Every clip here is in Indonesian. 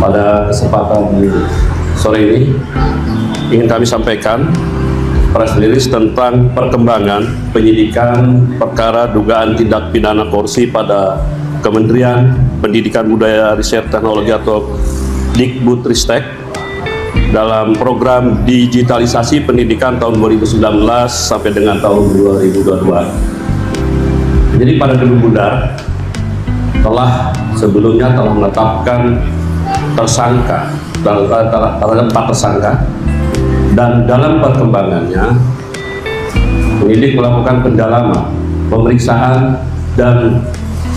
Pada kesempatan sore ini ingin kami sampaikan press release tentang perkembangan penyidikan perkara dugaan tindak pidana korupsi pada Kementerian Pendidikan Budaya Riset Teknologi atau Dikbudristek dalam program digitalisasi pendidikan tahun 2019 sampai dengan tahun 2022. Jadi pada Gedung Bundar sebelumnya telah menetapkan tersangka terhadap 4 tersangka, dan dalam perkembangannya penyidik melakukan pendalaman, pemeriksaan dan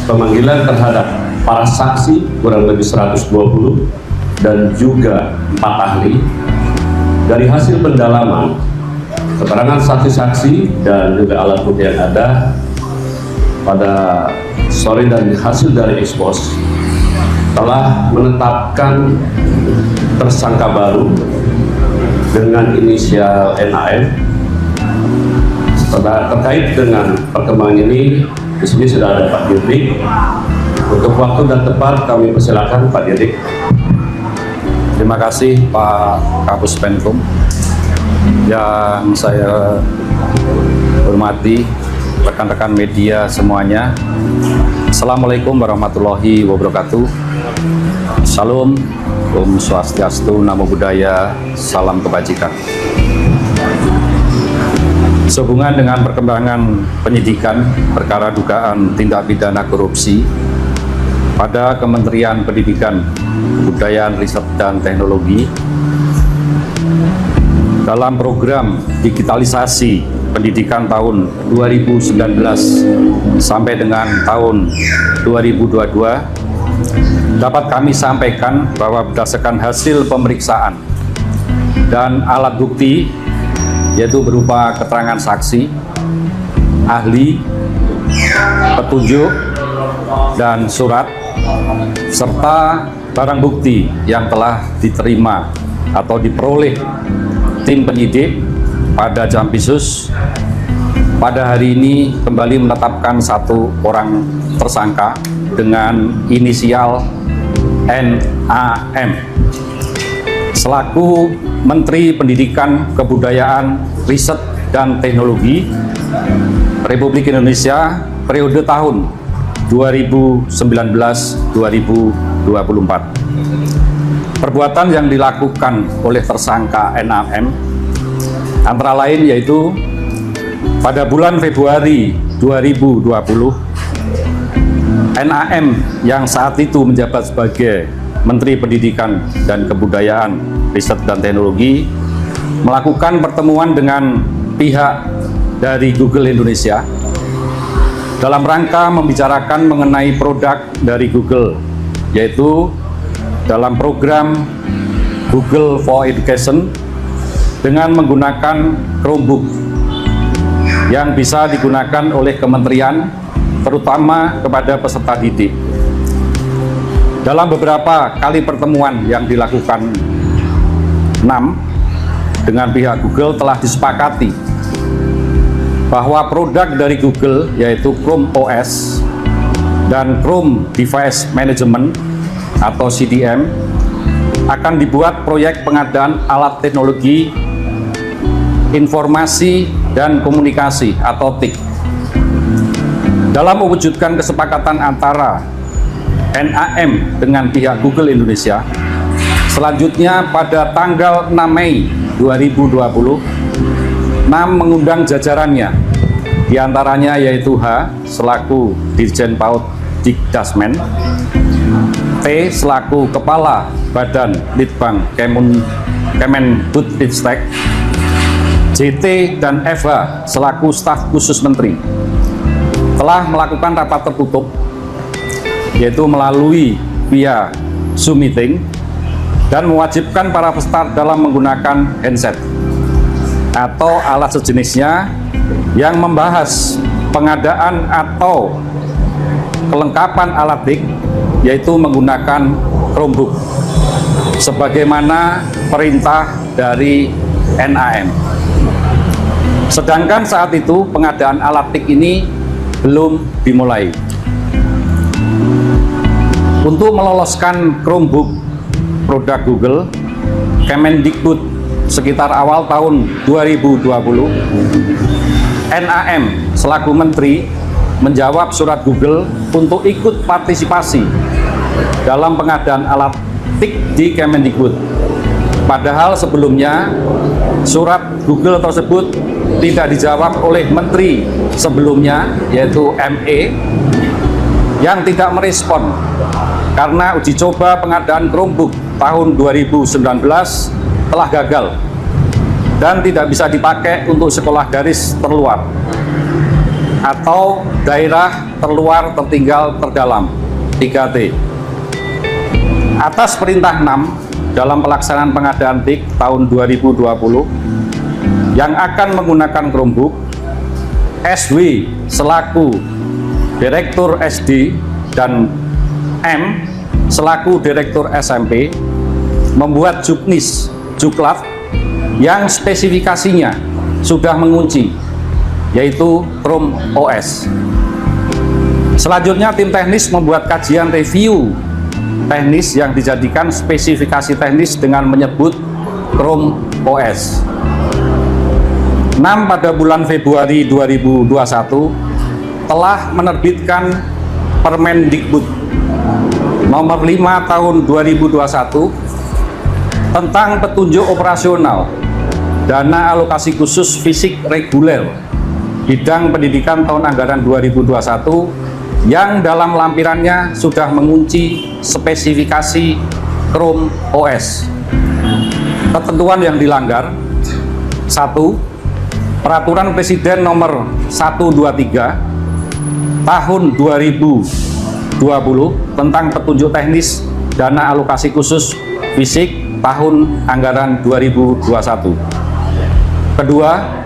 pemanggilan terhadap para saksi kurang lebih 120 dan juga 4 ahli. Dari hasil pendalaman, keterangan saksi-saksi dan juga alat bukti yang ada pada sore dan hasil dari ekspos telah menetapkan tersangka baru dengan inisial NAM. Terkait dengan perkembangan ini, di sini sudah ada Pak Dirdik. Untuk waktu dan tempat kami persilakan Pak Dirdik. Terima kasih Pak Kapus Penkum yang saya hormati, rekan-rekan media semuanya. Assalamualaikum warahmatullahi wabarakatuh. Salam, Om Swastiastu, Namo Buddhaya, salam kebajikan. Sehubungan dengan perkembangan penyidikan perkara dugaan tindak pidana korupsi pada Kementerian Pendidikan, Kebudayaan, Riset, dan Teknologi dalam program digitalisasi pendidikan tahun 2019 sampai dengan tahun 2022, dapat kami sampaikan bahwa berdasarkan hasil pemeriksaan dan alat bukti, yaitu berupa keterangan saksi, ahli, petunjuk, dan surat, serta barang bukti yang telah diterima atau diperoleh tim penyidik pada Jampisus, pada hari ini kembali menetapkan 1 orang tersangka dengan inisial NAM selaku Menteri Pendidikan, Kebudayaan, Riset, dan Teknologi Republik Indonesia periode tahun 2019-2024. Perbuatan yang dilakukan oleh tersangka NAM antara lain yaitu pada bulan Februari 2020, NAM yang saat itu menjabat sebagai Menteri Pendidikan dan Kebudayaan, Riset, dan Teknologi melakukan pertemuan dengan pihak dari Google Indonesia dalam rangka membicarakan mengenai produk dari Google, yaitu dalam program Google for Education dengan menggunakan Chromebook yang bisa digunakan oleh kementerian terutama kepada peserta didik. Dalam beberapa kali pertemuan yang dilakukan NAM dengan pihak Google telah disepakati bahwa produk dari Google yaitu Chrome OS dan Chrome Device Management atau CDM akan dibuat proyek pengadaan alat teknologi informasi dan komunikasi atau TIK. Dalam mewujudkan kesepakatan antara NAM dengan pihak Google Indonesia, selanjutnya pada tanggal 6 Mei 2020, NAM mengundang jajarannya, diantaranya yaitu H selaku Dirjen PAUD Dikdasmen, T selaku Kepala Badan Litbang Kemendikbudristek, JT dan FH selaku staf khusus menteri telah melakukan rapat tertutup, yaitu melalui via Zoom meeting, dan mewajibkan para peserta dalam menggunakan handset atau alat sejenisnya yang membahas pengadaan atau kelengkapan alat TIK, yaitu menggunakan Chromebook sebagaimana perintah dari NAM. Sedangkan saat itu pengadaan alat TIK ini belum dimulai. Untuk meloloskan Chromebook produk Google, Kemendikbud sekitar awal tahun 2020, NAM selaku Menteri menjawab surat Google untuk ikut partisipasi dalam pengadaan alat TIK di Kemendikbud. Padahal sebelumnya surat Google tersebut tidak dijawab oleh Menteri sebelumnya, yaitu ME, yang tidak merespon karena uji coba pengadaan Chromebook tahun 2019 telah gagal dan tidak bisa dipakai untuk sekolah garis terluar atau daerah terluar tertinggal terdalam 3T. Atas perintah 6 dalam pelaksanaan pengadaan TIK tahun 2020 yang akan menggunakan Chromebook, SW selaku Direktur SD dan M selaku Direktur SMP membuat juknis Juklaf yang spesifikasinya sudah mengunci, yaitu Chrome OS. Selanjutnya tim teknis membuat kajian review teknis yang dijadikan spesifikasi teknis dengan menyebut Chrome OS. 6 pada bulan Februari 2021 telah menerbitkan Permendikbud nomor 5 tahun 2021 tentang petunjuk operasional dana alokasi khusus fisik reguler bidang pendidikan tahun anggaran 2021 yang dalam lampirannya sudah mengunci spesifikasi Chrome OS. Ketentuan yang dilanggar: 1. Peraturan Presiden nomor 123 tahun 2020 tentang petunjuk teknis dana alokasi khusus fisik tahun anggaran 2021. Kedua,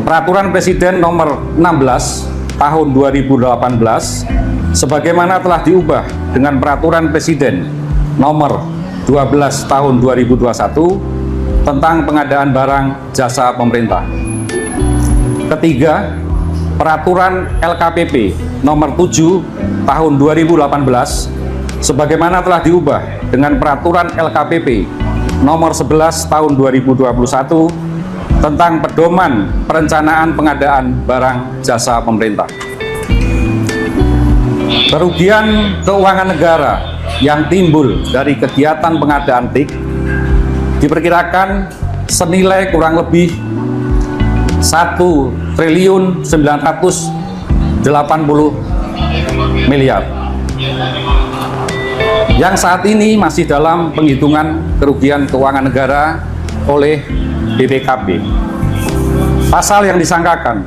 Peraturan Presiden nomor 16 tahun 2018 sebagaimana telah diubah dengan Peraturan Presiden nomor 12 tahun 2021 tentang pengadaan barang jasa pemerintah. Ketiga, Peraturan LKPP nomor 7 tahun 2018 sebagaimana telah diubah dengan Peraturan LKPP nomor 11 tahun 2021 tentang pedoman perencanaan pengadaan barang jasa pemerintah. Kerugian keuangan negara yang timbul dari kegiatan pengadaan TIK diperkirakan senilai kurang lebih 1.980 miliar yang saat ini masih dalam penghitungan kerugian keuangan negara oleh BPKB. Pasal yang disangkakan: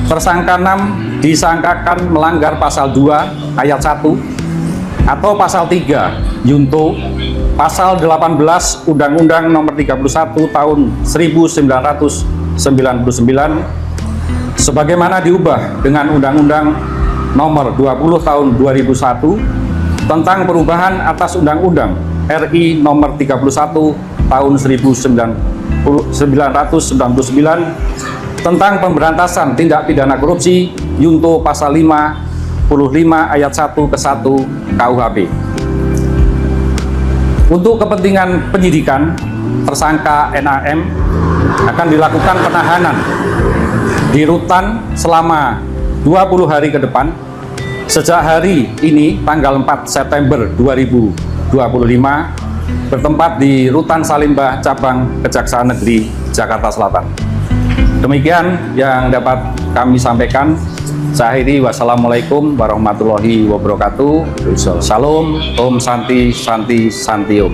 tersangka 6 disangkakan melanggar pasal 2 ayat 1 atau pasal 3 Yunto pasal 18 Undang-Undang nomor 31 tahun 1999 sebagaimana diubah dengan Undang-Undang nomor 20 tahun 2001 tentang perubahan atas Undang-Undang RI nomor 31 tahun 1999 tentang pemberantasan tindak pidana korupsi Yunto pasal 55 ayat 1 ke 1 KUHP. Untuk kepentingan penyidikan, tersangka NAM akan dilakukan penahanan di rutan selama 20 hari ke depan sejak hari ini tanggal 4 September 2025 bertempat di Rutan Salimba Cabang Kejaksaan Negeri Jakarta Selatan. Demikian yang dapat kami sampaikan. Saya akhiri, wassalamualaikum warahmatullahi wabarakatuh. Salam, Om Santi Santi Santi Om.